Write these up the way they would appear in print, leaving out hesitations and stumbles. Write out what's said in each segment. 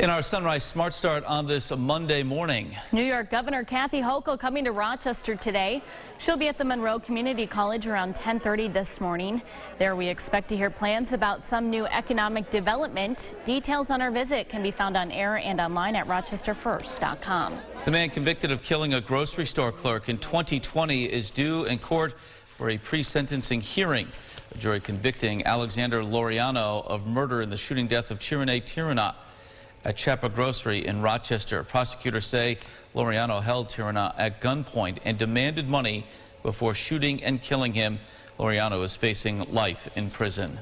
In our Sunrise Smart Start on this Monday morning. New York Governor Kathy Hochul coming to Rochester today. She'll be at the Monroe Community College around 10:30 this morning. There we expect to hear plans about some new economic development. Details on our visit can be found on air and online at rochesterfirst.com. The man convicted of killing a grocery store clerk in 2020 is due in court for a pre-sentencing hearing. A jury convicting Alexander Laureano of murder in the shooting death of Chirine Tirana at Chapa Grocery in Rochester. Prosecutors say Laureano held Tirana at gunpoint and demanded money before shooting and killing him. Laureano is facing life in prison.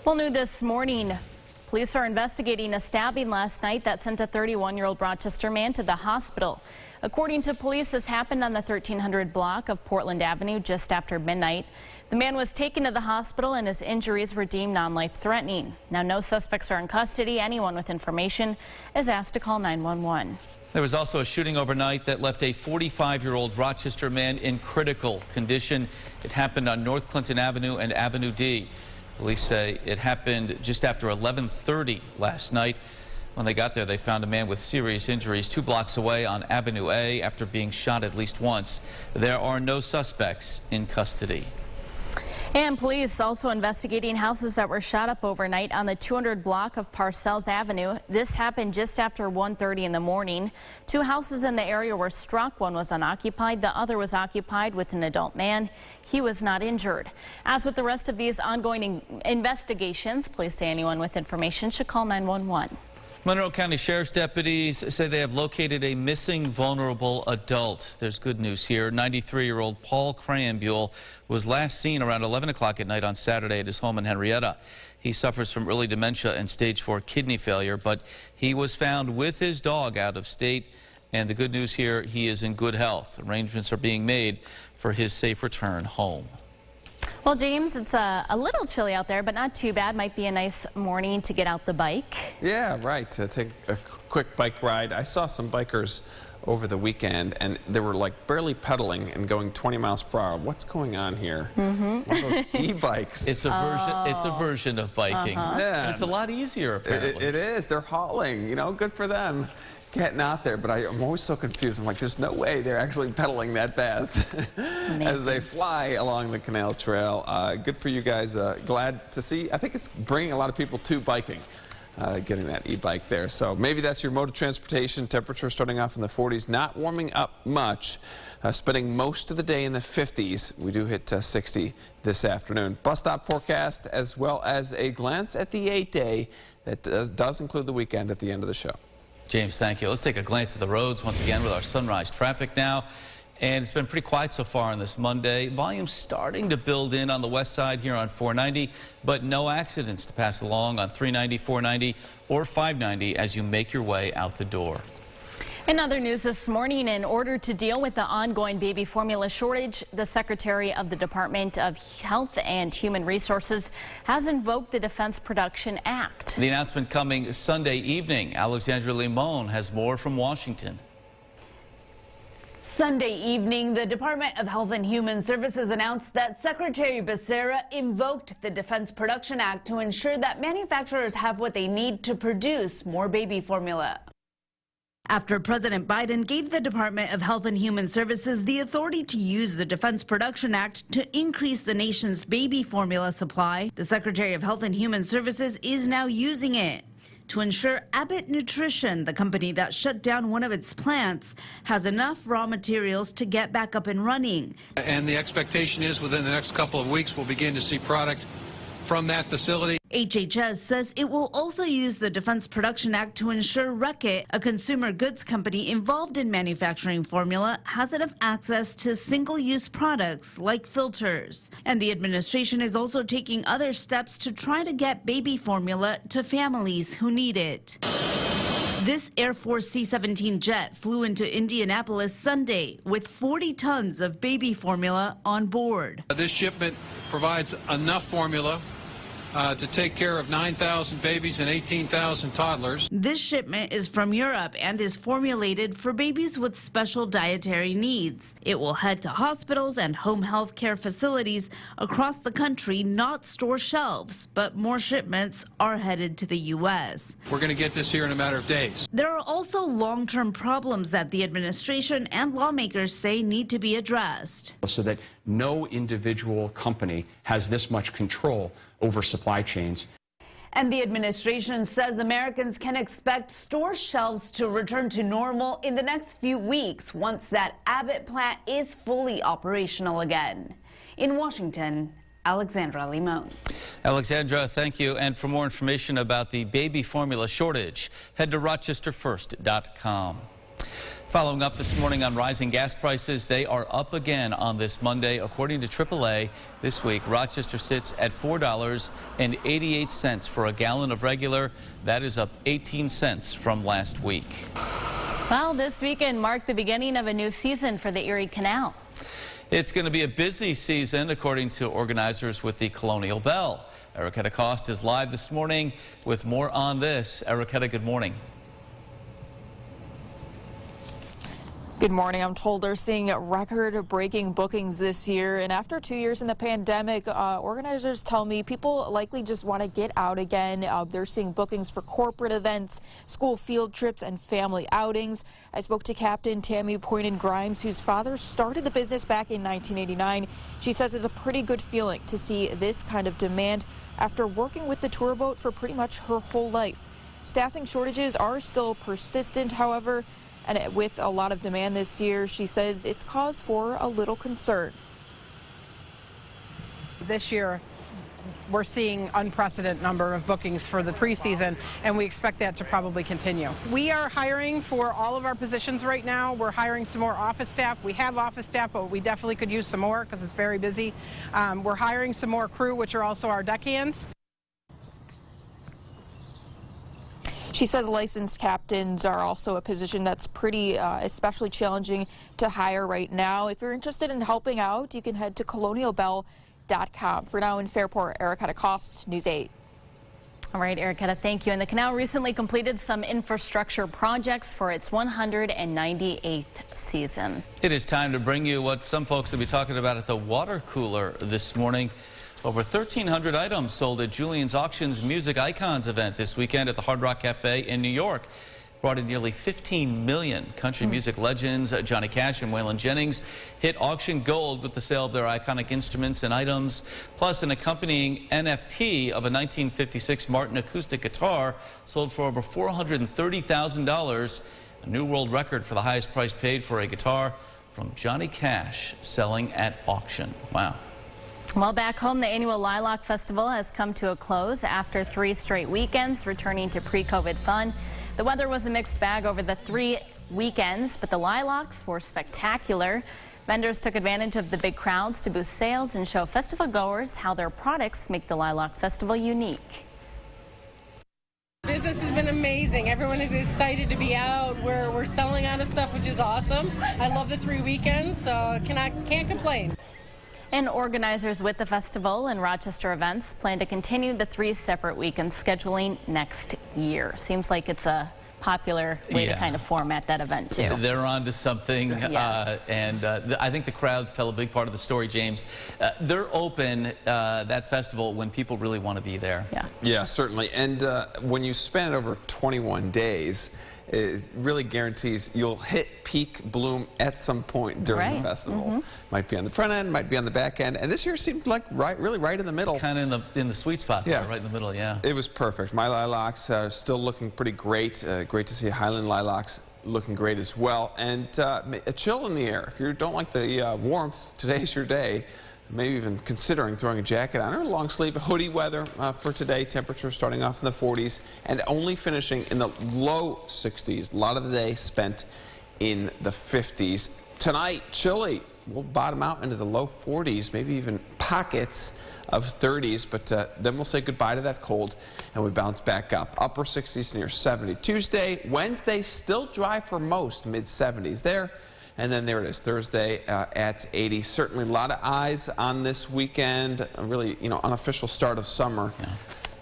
Well, new this morning, police are investigating a stabbing last night that sent a 31-year-old Rochester man to the hospital. According to police, this happened on the 1300 block of Portland Avenue just after midnight. The man was taken to the hospital and his injuries were deemed non-life-threatening. Now, no suspects are in custody. Anyone with information is asked to call 911. There was also a shooting overnight that left a 45-year-old Rochester man in critical condition. It happened on North Clinton Avenue and Avenue D. Police say it happened just after 11:30 last night. When they got there, they found a man with serious injuries 2 blocks away on Avenue A after being shot at least once. There are no suspects in custody. And police also investigating houses that were shot up overnight on the 200 block of Parcells Avenue. This happened just after 1:30 in the morning. 2 houses in the area were struck. One was unoccupied. The other was occupied with an adult man. He was not injured. As with the rest of these ongoing investigations, police say anyone with information should call 911. Monroe County Sheriff's deputies say they have located a missing vulnerable adult. There's good news here. 93-year-old Paul Crayambule was last seen around 11 o'clock at night on Saturday at his home in Henrietta. He suffers from early dementia and stage 4 kidney failure, but he was found with his dog out of state. And the good news here, he is in good health. Arrangements are being made for his safe return home. Well, James, it's a little chilly out there, but not too bad. Might be a nice morning to get out the bike. Yeah, right. To take a quick bike ride. I saw some bikers over the weekend, and they were like barely pedaling and going 20 miles per hour. What's going on here? One of those e-bikes. It's a version of biking. Yeah. And it's a lot easier, apparently. It is. They're hauling. You know, good for them. Getting out there, but I'm always so confused. I'm like, there's no way they're actually pedaling that fast as they fly along the canal trail. Good for you guys. Glad to see. I think it's bringing a lot of people to biking, getting that e-bike there. So maybe that's your mode of transportation. Temperature starting off in the 40s, not warming up much. Spending most of the day in the 50s. We do hit 60 this afternoon. Bus stop forecast, as well as a glance at the 8-day that does include the weekend at the end of the show. James, thank you. Let's take a glance at the roads once again with our sunrise traffic now. And it's been pretty quiet so far on this Monday. Volume starting to build in on the west side here on 490, but no accidents to pass along on 390, 490, or 590 as you make your way out the door. In other news this morning, in order to deal with the ongoing baby formula shortage, the Secretary of the Department of Health and Human Resources has invoked the Defense Production Act. The announcement coming Sunday evening. Alexandra Limon has more from Washington. Sunday evening, the Department of Health and Human Services announced that Secretary Becerra invoked the Defense Production Act to ensure that manufacturers have what they need to produce more baby formula. After President Biden gave the Department of Health and Human Services the authority to use the Defense Production Act to increase the nation's baby formula supply, the Secretary of Health and Human Services is now using it to ensure Abbott Nutrition, the company that shut down one of its plants, has enough raw materials to get back up and running. And the expectation is within the next couple of weeks we'll begin to see product from that facility. HHS says it will also use the Defense Production Act to ensure Reckitt, a consumer goods company involved in manufacturing formula, has enough access to single-use products like filters. And the administration is also taking other steps to try to get baby formula to families who need it. This Air Force C-17 jet flew into Indianapolis Sunday with 40 tons of baby formula on board. This shipment provides enough formula to take care of 9,000 babies and 18,000 toddlers. This shipment is from Europe and is formulated for babies with special dietary needs. It will head to hospitals and home health care facilities across the country, not store shelves, but more shipments are headed to the U.S. We're going to get this here in a matter of days. There are also long-term problems that the administration and lawmakers say need to be addressed. So that no individual company has this much control over supply chains. And the administration says Americans can expect store shelves to return to normal in the next few weeks once that Abbott plant is fully operational again. In Washington, Alexandra Limon. Alexandra, thank you. And for more information about the baby formula shortage, head to rochesterfirst.com. Following up this morning on rising gas prices, they are up again on this Monday. According to AAA, this week, Rochester sits at $4.88 for a gallon of regular. That is up 18 cents from last week. Well, this weekend marked the beginning of a new season for the Erie Canal. It's going to be a busy season, according to organizers with the Colonial Bell. Erica Cost is live this morning with more on this. Erica, good morning. Good morning. I'm told they're seeing record-breaking bookings this year. And after 2 years in the pandemic, organizers tell me people likely just want to get out again. They're seeing bookings for corporate events, school field trips, and family outings. I spoke to Captain Tammy Poynan-Grimes, whose father started the business back in 1989. She says it's a pretty good feeling to see this kind of demand after working with the tour boat for pretty much her whole life. Staffing shortages are still persistent, however, and with a lot of demand this year, she says it's cause for a little concern. This year, we're seeing unprecedented number of bookings for the preseason, and we expect that to probably continue. We are hiring for all of our positions right now. We're hiring some more office staff. We have office staff, but we definitely could use some more because it's very busy. We're hiring some more crew, which are also our deckhands. She says licensed captains are also a position that's pretty especially challenging to hire right now. If you're interested in helping out, you can head to colonialbell.com. For now in Fairport, Erica Cost, News 8. All right, Erica, thank you. And the canal recently completed some infrastructure projects for its 198th season. It is time to bring you what some folks will be talking about at the water cooler this morning. Over 1,300 items sold at Julian's Auctions Music Icons event this weekend at the Hard Rock Cafe in New York. Brought in nearly 15 million. Country music legends Johnny Cash and Waylon Jennings hit auction gold with the sale of their iconic instruments and items, plus an accompanying NFT of a 1956 Martin acoustic guitar sold for over $430,000, a new world record for the highest price paid for a guitar from Johnny Cash selling at auction. Wow. Well, back home, the annual Lilac Festival has come to a close after 3 straight weekends, returning to pre-COVID fun. The weather was a mixed bag over the 3 weekends, but the lilacs were spectacular. Vendors took advantage of the big crowds to boost sales and show festival goers how their products make the Lilac Festival unique. Business has been amazing. Everyone is excited to be out. We're selling out of stuff, which is awesome. I love the 3 weekends, so can't complain. And organizers with the festival and Rochester events plan to continue the 3 separate weekend scheduling next year. Seems like it's a popular way to kind of format that event too. They're on to something, yes. I think the crowds tell a big part of the story, James. They're open, that festival, when people really want to be there. Yeah, certainly. And when you spend over 21 days, it really guarantees you'll hit peak bloom at some point during the festival. Might be on the front end, might be on the back end, and this year seemed like really right in the middle. Kind of in the sweet spot there, right in the middle, It was perfect. My lilacs are still looking pretty great. Great to see Highland lilacs looking great as well, and a chill in the air. If you don't like the warmth, today's your day. Maybe even considering throwing a jacket on or a long sleeve hoodie weather for today. Temperature starting off in the 40s and only finishing in the low 60s. A lot of the day spent in the 50s. Tonight, chilly. We'll bottom out into the low 40s, maybe even pockets of 30s, but then we'll say goodbye to that cold and we bounce back up. Upper 60s near 70. Tuesday, Wednesday, still dry for most, mid 70s there. And then there it is, Thursday at 80. Certainly a lot of eyes on this weekend, a really, unofficial start of summer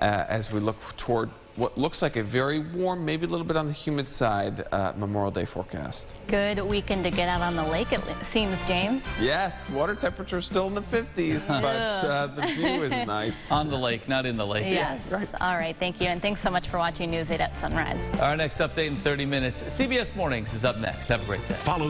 as we look toward what looks like a very warm, maybe a little bit on the humid side, Memorial Day forecast. Good weekend to get out on the lake, it seems, James. Yes, water temperature still in the 50s, but the view is nice. On the lake, not in the lake. Yes. Right. All right, thank you, and thanks so much for watching News 8 at Sunrise. Our next update in 30 minutes. CBS Mornings is up next. Have a great day. Follow